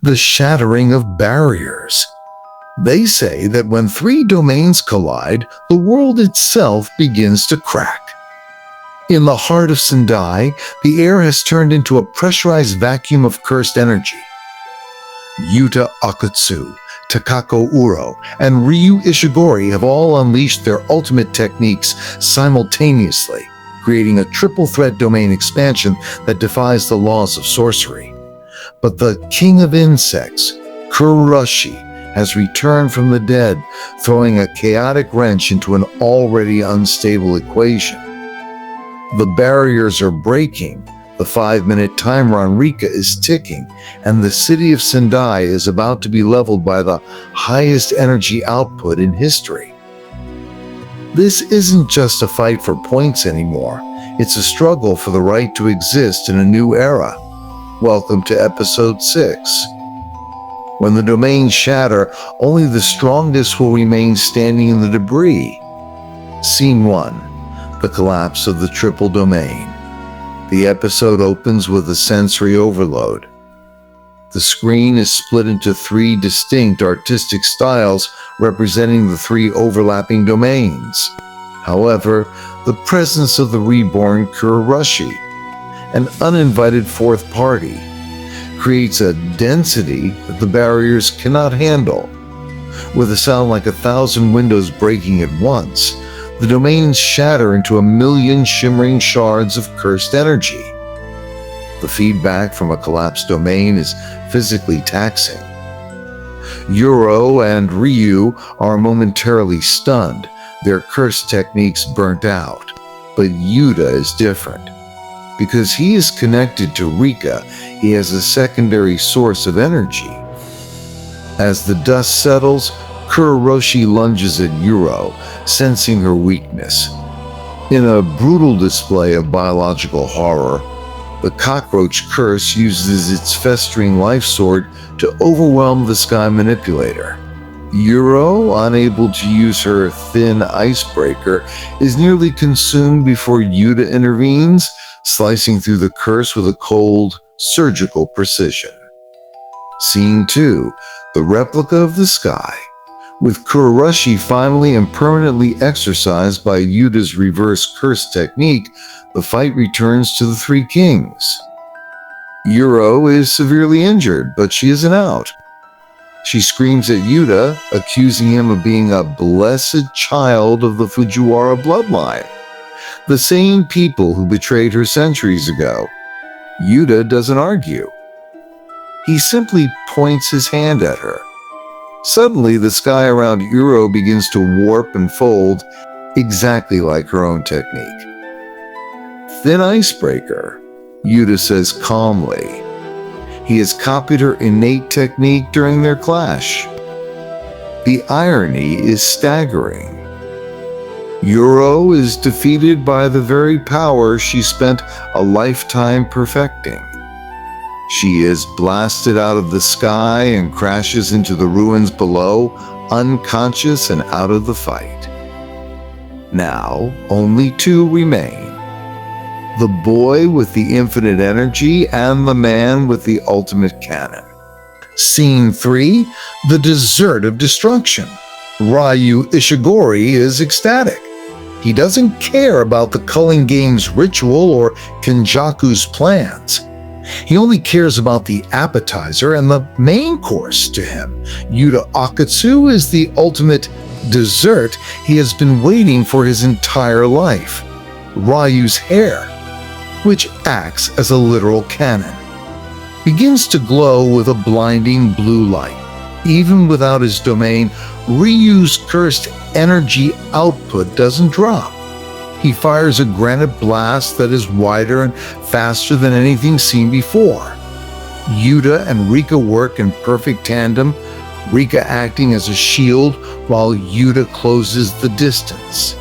the shattering of barriers. They say that when three domains collide, the world itself begins to crack. In the heart of Sendai, the air has turned into a pressurized vacuum of cursed energy. Yuta Okkotsu, Takako Uro, and Ryu Ishigori have all unleashed their ultimate techniques simultaneously, creating a triple-threat domain expansion that defies the laws of sorcery. But the king of insects, Kurourushi, has returned from the dead, throwing a chaotic wrench into an already unstable equation. The barriers are breaking, the 5-minute timer on Rika is ticking, and the city of Sendai is about to be leveled by the highest energy output in history. This isn't just a fight for points anymore, it's a struggle for the right to exist in a new era. Welcome to Episode 6. When the domains shatter, only the strongest will remain standing in the debris. Scene 1. The collapse of the triple domain. The episode opens with a sensory overload. The screen is split into 3 distinct artistic styles representing the 3 overlapping domains. However, the presence of the reborn Kurourushi, an uninvited fourth party, creates a density that the barriers cannot handle. With a sound like 1,000 windows breaking at once, the domains shatter into 1,000,000 shimmering shards of cursed energy. The feedback from a collapsed domain is physically taxing. Uro and Ryu are momentarily stunned, their cursed techniques burnt out. But Yuta is different. Because he is connected to Rika, he has a secondary source of energy. As the dust settles, Kurourushi lunges at Uro, sensing her weakness. In a brutal display of biological horror, the cockroach curse uses its festering life sword to overwhelm the sky manipulator. Uro, unable to use her thin icebreaker, is nearly consumed before Yuta intervenes, slicing through the curse with a cold, surgical precision. Scene 2. The replica of the sky. With Kurourushi finally and permanently exorcised by Yuta's reverse curse technique, the fight returns to the 3 kings. Uro is severely injured, but she isn't out. She screams at Yuta, accusing him of being a blessed child of the Fujiwara bloodline, the same people who betrayed her centuries ago. Yuta doesn't argue. He simply points his hand at her. Suddenly, the sky around Uro begins to warp and fold, exactly like her own technique. Thin icebreaker, Yuta says calmly. He has copied her innate technique during their clash. The irony is staggering. Uro is defeated by the very power she spent a lifetime perfecting. She is blasted out of the sky and crashes into the ruins below, unconscious and out of the fight. Now, only 2 remain. The boy with the infinite energy and the man with the ultimate cannon. Scene 3. The Desert of Destruction. Ryu Ishigori is ecstatic. He doesn't care about the Culling game's ritual or Kenjaku's plans. He only cares about the appetizer and the main course to him. Yuta Okkotsu is the ultimate dessert he has been waiting for his entire life. Ryu's hair, which acts as a literal cannon, begins to glow with a blinding blue light. Even without his domain, Ryu's cursed energy output doesn't drop. He fires a granite blast that is wider and faster than anything seen before. Yuta and Rika work in perfect tandem, Rika acting as a shield while Yuta closes the distance.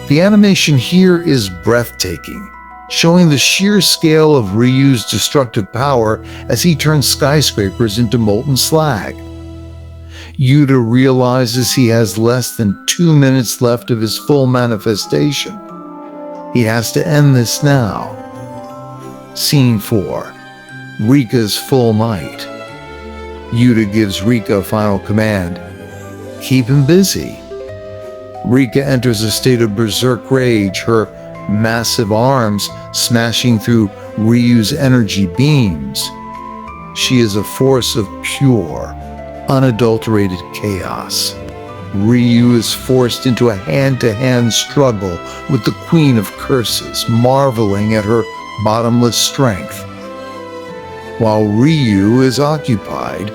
The animation here is breathtaking, showing the sheer scale of Ryu's destructive power as he turns skyscrapers into molten slag. Yuta realizes he has less than 2 minutes left of his full manifestation. He has to end this now. Scene 4. Rika's full might. Yuta gives Rika a final command: keep him busy. Rika enters a state of berserk rage, her massive arms smashing through Ryu's energy beams. She is a force of pure, unadulterated chaos. Ryu is forced into a hand-to-hand struggle with the Queen of Curses, marveling at her bottomless strength. While Ryu is occupied,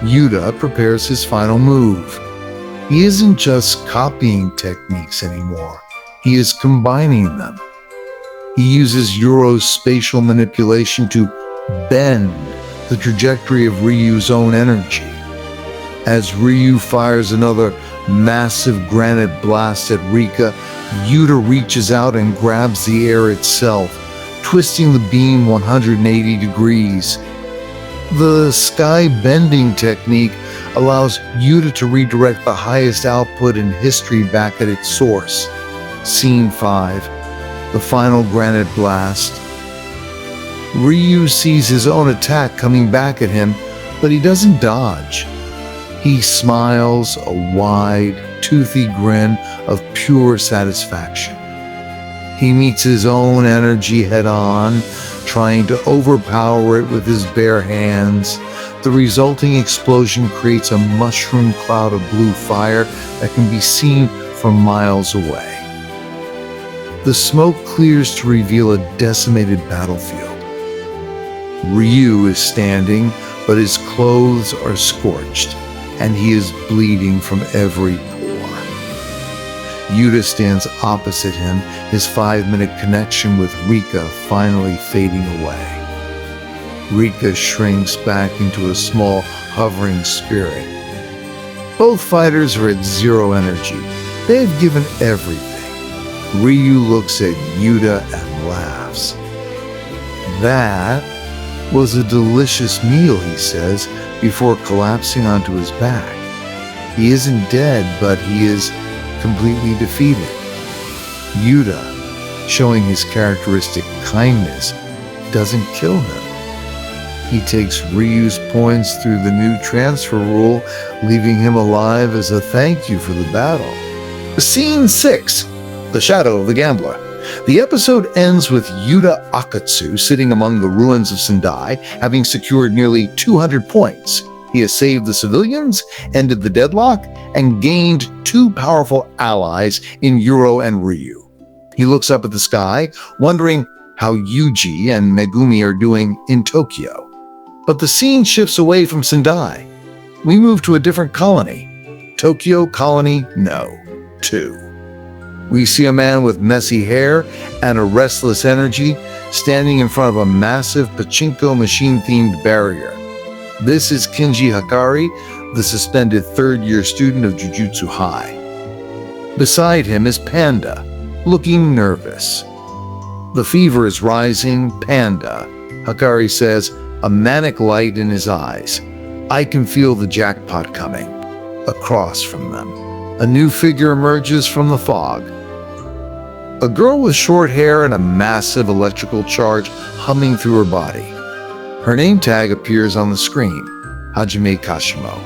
Yuta prepares his final move. He isn't just copying techniques anymore, he is combining them. He uses Uro's spatial manipulation to bend the trajectory of Ryu's own energy. As Ryu fires another massive granite blast at Rika, Yuta reaches out and grabs the air itself, twisting the beam 180 degrees. The sky bending technique allows Yuta to redirect the highest output in history back at its source. Scene 5. The final granite blast. Ryu sees his own attack coming back at him, but he doesn't dodge. He smiles a wide, toothy grin of pure satisfaction. He meets his own energy head-on, trying to overpower it with his bare hands. The resulting explosion creates a mushroom cloud of blue fire that can be seen from miles away. The smoke clears to reveal a decimated battlefield. Ryu is standing, but his clothes are scorched, and he is bleeding from every pore. Yuta stands opposite him, his 5-minute connection with Rika finally fading away. Rika shrinks back into a small, hovering spirit. Both fighters are at zero energy. They have given everything. Ryu looks at Yuta and laughs. That was a delicious meal, he says, before collapsing onto his back. He isn't dead, but he is completely defeated. Yuta, showing his characteristic kindness, doesn't kill him. He takes Ryu's points through the new transfer rule, leaving him alive as a thank you for the battle. Scene 6. The Shadow of the Gambler. The episode ends with Yuta Okkotsu sitting among the ruins of Sendai, having secured nearly 200 points. He has saved the civilians, ended the deadlock, and gained 2 powerful allies in Uro and Ryu. He looks up at the sky, wondering how Yuji and Megumi are doing in Tokyo. But the scene shifts away from Sendai. We move to a different colony. Tokyo Colony No. 2. We see a man with messy hair and a restless energy standing in front of a massive pachinko machine-themed barrier. This is Kinji Hakari, the suspended third-year student of Jujutsu High. Beside him is Panda, looking nervous. The fever is rising, Panda. Hakari says, a manic light in his eyes. I can feel the jackpot coming. Across from them, a new figure emerges from the fog. A girl with short hair and a massive electrical charge humming through her body. Her name tag appears on the screen, Hajime Kashimo.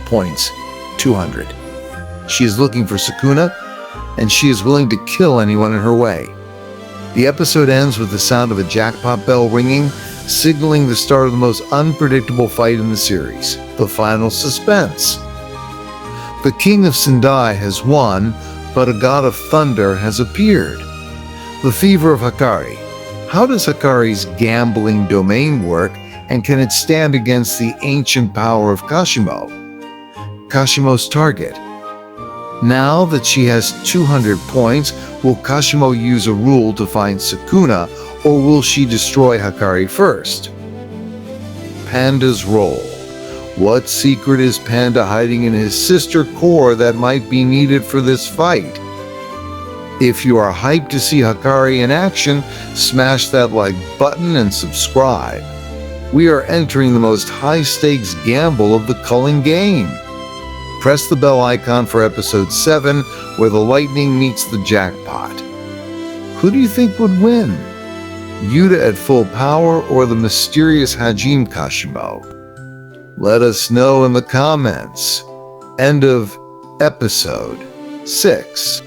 Points, 200. She is looking for Sukuna, and she is willing to kill anyone in her way. The episode ends with the sound of a jackpot bell ringing, signaling the start of the most unpredictable fight in the series, the final suspense. The King of Sendai has won, but a god of thunder has appeared. The fever of Hakari. How does Hakari's gambling domain work, and can it stand against the ancient power of Kashimo? Kashimo's target. Now that she has 200 points, will Kashimo use a rule to find Sukuna, or will she destroy Hakari first? Panda's role. What secret is Panda hiding in his sister core that might be needed for this fight? If you are hyped to see Hakari in action, smash that like button and subscribe. We are entering the most high-stakes gamble of the Culling game. Press the bell icon for episode 7, where the lightning meets the jackpot. Who do you think would win? Yuta at full power or the mysterious Hajime Kashimo? Let us know in the comments. End of episode 6.